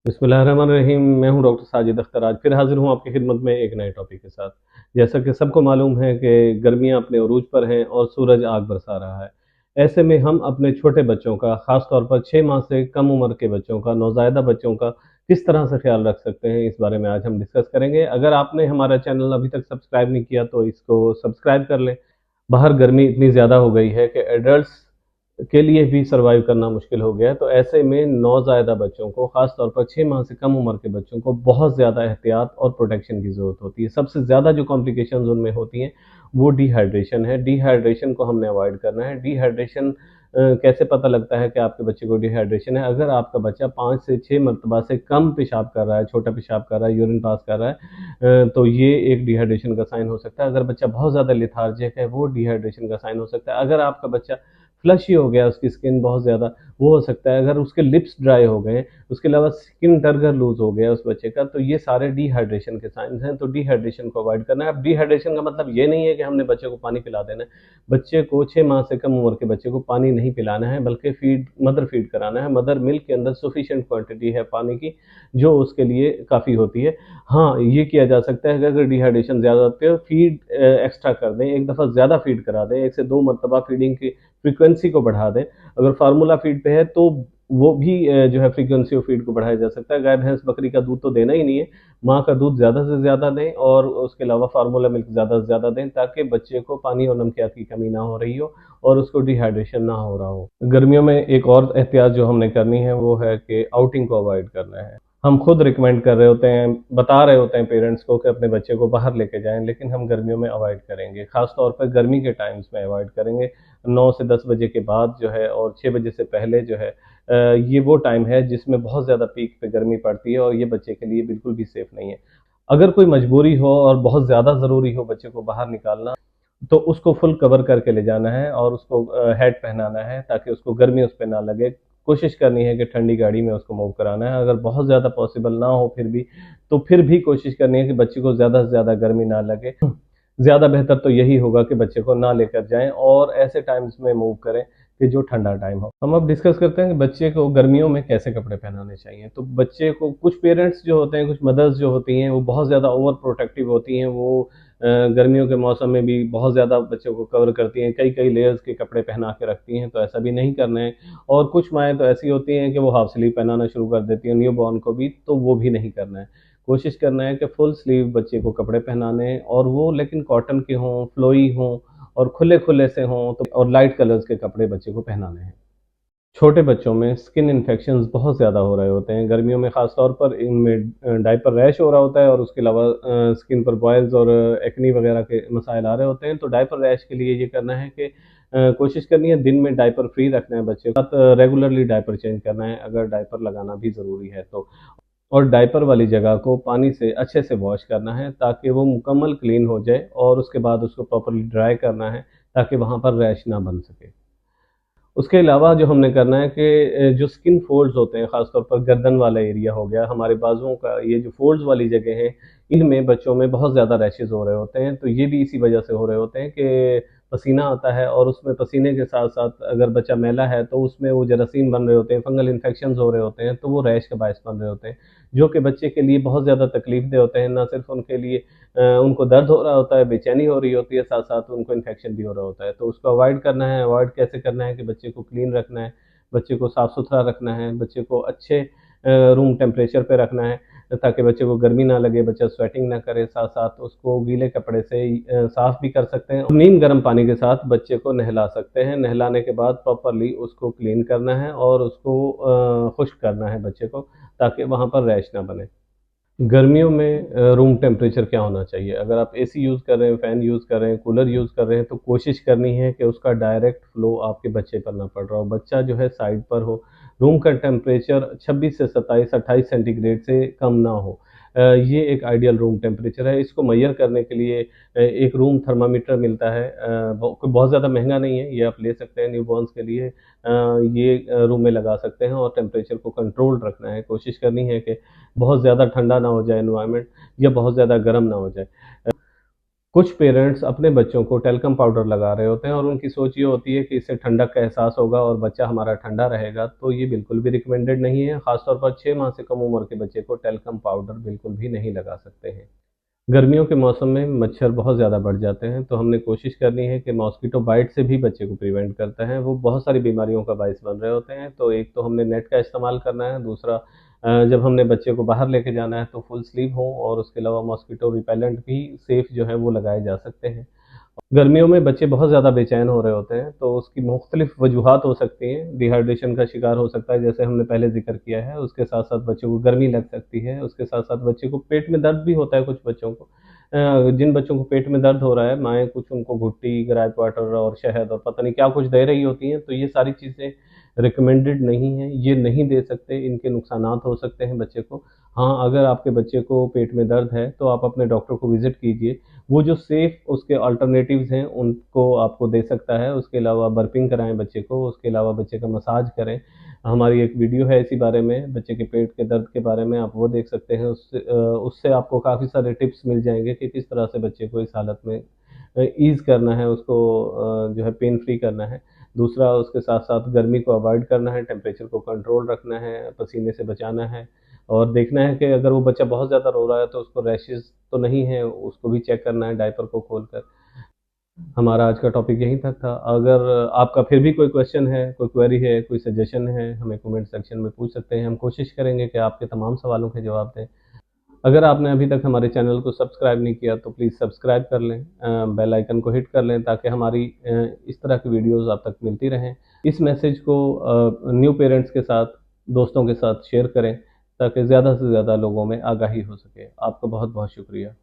बिस्मिल्लाहिर्रहमानिर्रहीम। मैं हूं डॉक्टर साजिद अख्तर। आज फिर हाज़िर हूं आपकी खिदमत में एक नए टॉपिक के साथ। जैसा कि सबको मालूम है कि गर्मियां अपने उरूज पर हैं और सूरज आग बरसा रहा है। ऐसे में हम अपने छोटे बच्चों का, ख़ास तौर पर 6 माह से कम उम्र के बच्चों का, नौज़ायदा बच्चों का किस तरह से ख़्याल रख सकते हैं, इस बारे में आज हम डिस्कस करेंगे। अगर आपने हमारा चैनल अभी तक सब्सक्राइब नहीं किया तो इसको सब्सक्राइब कर लें। बाहर गर्मी इतनी ज़्यादा हो गई है कि एडल्ट्स के लिए भी सर्वाइव करना मुश्किल हो गया है। तो ऐसे में नौज़ायदा बच्चों को, ख़ास तौर पर 6 माह से कम उम्र के बच्चों को बहुत ज़्यादा एहतियात और प्रोटेक्शन की ज़रूरत होती है। सबसे ज़्यादा जो कॉम्प्लिकेशंस उनमें होती हैं, वो डिहाइड्रेशन है। डिहाइड्रेशन को हमने अवॉइड करना है। डिहाइड्रेशन कैसे पता लगता है कि आपके बच्चे को डिहाइड्रेशन है? अगर आपका बच्चा 5 से 6 मर्तबा से कम पेशाब कर रहा है, छोटा पेशाब कर रहा है, यूरिन पास कर रहा है, तो ये एक डिहाइड्रेशन का साइन हो सकता है। अगर बच्चा बहुत ज़्यादा लेथार्जिक है, वो डिहाइड्रेशन का साइन हो सकता है। अगर आपका बच्चा फ्लशी हो गया, उसकी स्किन बहुत ज़्यादा, वो हो सकता है। अगर उसके लिप्स ड्राई हो गए, उसके अलावा स्किन टर्गर लूज़ हो गया उस बच्चे का, तो ये सारे डिहाइड्रेशन के साइंस हैं। तो डिहाइड्रेशन को अवॉइड करना है। अब डिहाइड्रेशन का मतलब ये नहीं है कि हमने बच्चे को पानी पिला देना है। बच्चे को 6 माह से कम उम्र के बच्चे को पानी नहीं पिलाना है, बल्कि मदर फीड कराना है। मदर मिल्क के अंदर सफिशिएंट क्वांटिटी है पानी की, जो उसके लिए काफ़ी होती है। हाँ, ये किया जा सकता है कि अगर डिहाइड्रेशन ज़्यादा होती है, फीड एक्स्ट्रा कर दें, एक दफ़ा ज़्यादा फीड करा दें, 1 से 2 मर्तबा फीडिंग की फ्रीक्वेंसी को बढ़ा दें। अगर फार्मूला फीड पे है तो वो भी जो है फ्रीक्वेंसी ऑफ फीड को बढ़ाया जा सकता है। गाय, भैंस, बकरी का दूध तो देना ही नहीं है। माँ का दूध ज़्यादा से ज़्यादा दें और उसके अलावा फार्मूला मिल्क ज़्यादा से ज़्यादा दें, ताकि बच्चे को पानी और नमकियात की कमी ना हो रही हो और उसको डिहाइड्रेशन ना हो रहा हो। गर्मियों में एक और एहतियात जो हमने करनी है, वो है कि आउटिंग को अवॉइड करना है। हम खुद रिकमेंड कर रहे होते हैं, बता रहे होते हैं पेरेंट्स को कि अपने बच्चे को बाहर लेके जाएँ, लेकिन हम गर्मियों में अवॉइड करेंगे। ख़ास तौर पर गर्मी के टाइम्स में अवॉइड करेंगे। 9 से 10 बजे के बाद जो है और 6 बजे से पहले जो है, ये वो टाइम है जिसमें बहुत ज़्यादा पीक पे गर्मी पड़ती है और ये बच्चे के लिए बिल्कुल भी सेफ़ नहीं है। अगर कोई मजबूरी हो और बहुत ज़्यादा ज़रूरी हो बच्चे को बाहर निकालना, तो उसको फुल कवर करके ले जाना है और उसको हैट पहनाना है, ताकि उसको गर्मी उस पे ना लगे। कोशिश करनी है कि ठंडी गाड़ी में उसको मूव कराना है। अगर बहुत ज़्यादा पॉसिबल ना हो फिर भी, तो फिर भी कोशिश करनी है कि बच्चे को ज़्यादा से ज़्यादा गर्मी ना लगे। ज़्यादा बेहतर तो यही होगा कि बच्चे को ना लेकर जाएँ और ऐसे टाइम्स में मूव करें कि जो ठंडा टाइम हो। हम अब डिस्कस करते हैं कि बच्चे को गर्मियों में कैसे कपड़े पहनाने चाहिए। तो बच्चे को, कुछ पेरेंट्स जो होते हैं, कुछ मदर्स जो होती हैं, वो बहुत ज़्यादा ओवर प्रोटेक्टिव होती हैं। वो गर्मियों के मौसम में भी बहुत ज़्यादा बच्चों को कवर करती हैं, कई-कई लेयर्स के कपड़े पहना के रखती हैं, तो ऐसा भी नहीं करना है। और कुछ माएँ तो ऐसी होती हैं कि वो हाफ स्लीव पहनाना शुरू कर देती हैं न्यूबॉर्न को भी, तो वो भी नहीं करना है। कोशिश करना है कि फुल स्लीव बच्चे को कपड़े पहनाने हैं और वो लेकिन कॉटन के हों, फ्लोई हों और खुले-खुले से हों, तो और लाइट कलर्स के कपड़े बच्चे को पहनाने हैं। छोटे बच्चों में स्किन इन्फेक्शंस बहुत ज़्यादा हो रहे होते हैं। गर्मियों में ख़ास तौर पर इनमें डायपर रैश हो रहा होता है और उसके अलावा स्किन पर बॉयल्स और एक्ने वग़ैरह के मसाइल आ रहे होते हैं। तो डायपर रैश के लिए ये करना है कि कोशिश करनी है दिन में डायपर फ्री रखना है बच्चे को। साथ रेगुलरली डायपर चेंज करना है, अगर डायपर लगाना भी ज़रूरी है तो। और डायपर वाली जगह को पानी से अच्छे से वॉश करना है, ताकि वो मुकम्मल क्लीन हो जाए और उसके बाद उसको प्रॉपर्ली ड्राई करना है, ताकि वहाँ पर रैश ना बन सके। उसके अलावा जो हमने करना है कि जो स्किन फ़ोल्ड्स होते हैं, ख़ास तौर पर गर्दन वाला एरिया हो गया, हमारे बाजुओं का ये जो फ़ोल्ड्स वाली जगह है, इनमें बच्चों में बहुत ज़्यादा रैशेज़ हो रहे होते हैं। तो ये भी इसी वजह से हो रहे होते हैं कि पसीना आता है और उसमें पसीने के साथ-साथ अगर बच्चा मैला है, तो उसमें वो जरासीम बन रहे होते हैं, फंगल इन्फेक्शंस हो रहे होते हैं, तो वो रैश का बायस बन रहे होते हैं, जो कि बच्चे के लिए बहुत ज़्यादा तकलीफ़देह होते हैं। ना सिर्फ़ उनके लिए, उनको दर्द हो रहा होता है, बेचैनी हो रही होती है, साथ-साथ उनको इन्फेक्शन भी हो रहा होता है। तो उसको अवॉइड करना है। अवॉइड कैसे करना है कि बच्चे को क्लीन रखना है, बच्चे को साफ-सुथरा रखना है, बच्चे को अच्छे रूम टेम्परेचर पे रखना है, ताकि बच्चे को गर्मी ना लगे, बच्चा स्वेटिंग ना करे। साथ-साथ उसको गीले कपड़े से साफ़ भी कर सकते हैं। नीम गर्म पानी के साथ बच्चे को नहला सकते हैं। नहलाने के बाद प्रॉपरली उसको क्लीन करना है और उसको खुश्क करना है बच्चे को, ताकि वहाँ पर रैश ना बने। गर्मियों में रूम टेम्परेचर क्या होना चाहिए? अगर आप एसी यूज़ कर रहे हैं, फ़ैन यूज़ कर रहे हैं, कूलर यूज़ कर रहे हैं, तो कोशिश करनी है कि उसका डायरेक्ट फ़्लो आपके बच्चे पर ना पड़ रहा हो। बच्चा जो है साइड पर हो। रूम का टेम्परेचर 26 से 27-28 सेंटीग्रेड से कम ना हो। ये एक आइडियल रूम टेम्परेचर है। इसको मेज़र करने के लिए एक रूम थर्मामीटर मिलता है। कोई बहुत ज़्यादा महँगा नहीं है, ये आप ले सकते हैं न्यूबॉर्न्स के लिए। ये रूम में लगा सकते हैं और टेम्परेचर को कंट्रोल्ड रखना है। कोशिश करनी है कि बहुत ज़्यादा ठंडा ना हो जाए एनवायरनमेंट, या बहुत ज़्यादा गर्म ना हो जाए। कुछ पेरेंट्स अपने बच्चों को टैल्कम पाउडर लगा रहे होते हैं और उनकी सोच ये होती है कि इससे ठंडक का एहसास होगा और बच्चा हमारा ठंडा रहेगा, तो ये बिल्कुल भी रिकमेंडेड नहीं है। ख़ास तौर पर 6 माह से कम उम्र के बच्चे को टैल्कम पाउडर बिल्कुल भी नहीं लगा सकते हैं। गर्मियों के मौसम में मच्छर बहुत ज़्यादा बढ़ जाते हैं, तो हमने कोशिश करनी है कि मॉस्किटो बाइट से भी बच्चे को प्रिवेंट करता है, वो बहुत सारी बीमारियों का बायस बन रहे होते हैं। तो एक तो हमने नेट का इस्तेमाल करना है, दूसरा जब हमने बच्चे को बाहर लेके जाना है तो फुल स्लीव हो और उसके अलावा मॉस्किटो रिपेलेंट भी सेफ़ जो है वो लगाए जा सकते हैं। गर्मियों में बच्चे बहुत ज़्यादा बेचैन हो रहे होते हैं, तो उसकी मुख्तलिफ़ वजूहात हो सकती हैं। डिहाइड्रेशन का शिकार हो सकता है, जैसे हमने पहले ज़िक्र किया है। उसके साथ-साथ बच्चे को गर्मी लग सकती है, उसके साथ-साथ बच्चे को पेट में दर्द भी होता है कुछ बच्चों को। जिन बच्चों को पेट में दर्द हो रहा है, माएँ कुछ उनको घुट्टी, ग्राइप वाटर और शहद और पता नहीं क्या कुछ दे रही होती हैं, तो ये सारी चीज़ें रिकमेंडेड नहीं हैं, ये नहीं दे सकते, इनके नुकसानात हो सकते हैं बच्चे को। हाँ, अगर आपके बच्चे को पेट में दर्द है, तो आप अपने डॉक्टर को विज़िट कीजिए। वो जो सेफ़ उसके अल्टरनेटिव्स हैं, उनको आपको दे सकता है। उसके अलावा बर्पिंग कराएँ बच्चे को, उसके अलावा बच्चे का मसाज करें। हमारी एक वीडियो है इसी बारे में, बच्चे के पेट के दर्द के बारे में, आप वो देख सकते हैं। उससे आपको काफ़ी सारे टिप्स मिल जाएँगे कि किस तरह से बच्चे को इस हालत में ईज़ करना है, उसको जो है पेन फ्री करना है। दूसरा उसके साथ-साथ गर्मी को अवॉइड करना है, टेम्परेचर को कंट्रोल रखना है, पसीने से बचाना है और देखना है कि अगर वो बच्चा बहुत ज़्यादा रो रहा है तो उसको रैशेज़ तो नहीं है, उसको भी चेक करना है डायपर को खोलकर। हमारा आज का टॉपिक यहीं तक था। अगर आपका फिर भी कोई क्वेश्चन है, कोई क्वेरी है, कोई सजेशन है, हमें कमेंट सेक्शन में पूछ सकते हैं। हम कोशिश करेंगे कि आपके तमाम सवालों के जवाब दें। अगर आपने अभी तक हमारे चैनल को सब्सक्राइब नहीं किया तो प्लीज़ सब्सक्राइब कर लें, बेल आइकन को हिट कर लें ताकि हमारी इस तरह की वीडियोज़ आप तक मिलती रहें। इस मैसेज को न्यू पेरेंट्स के साथ, दोस्तों के साथ शेयर करें ताकि ज़्यादा से ज़्यादा लोगों में आगाही हो सके। आपका बहुत-बहुत शुक्रिया।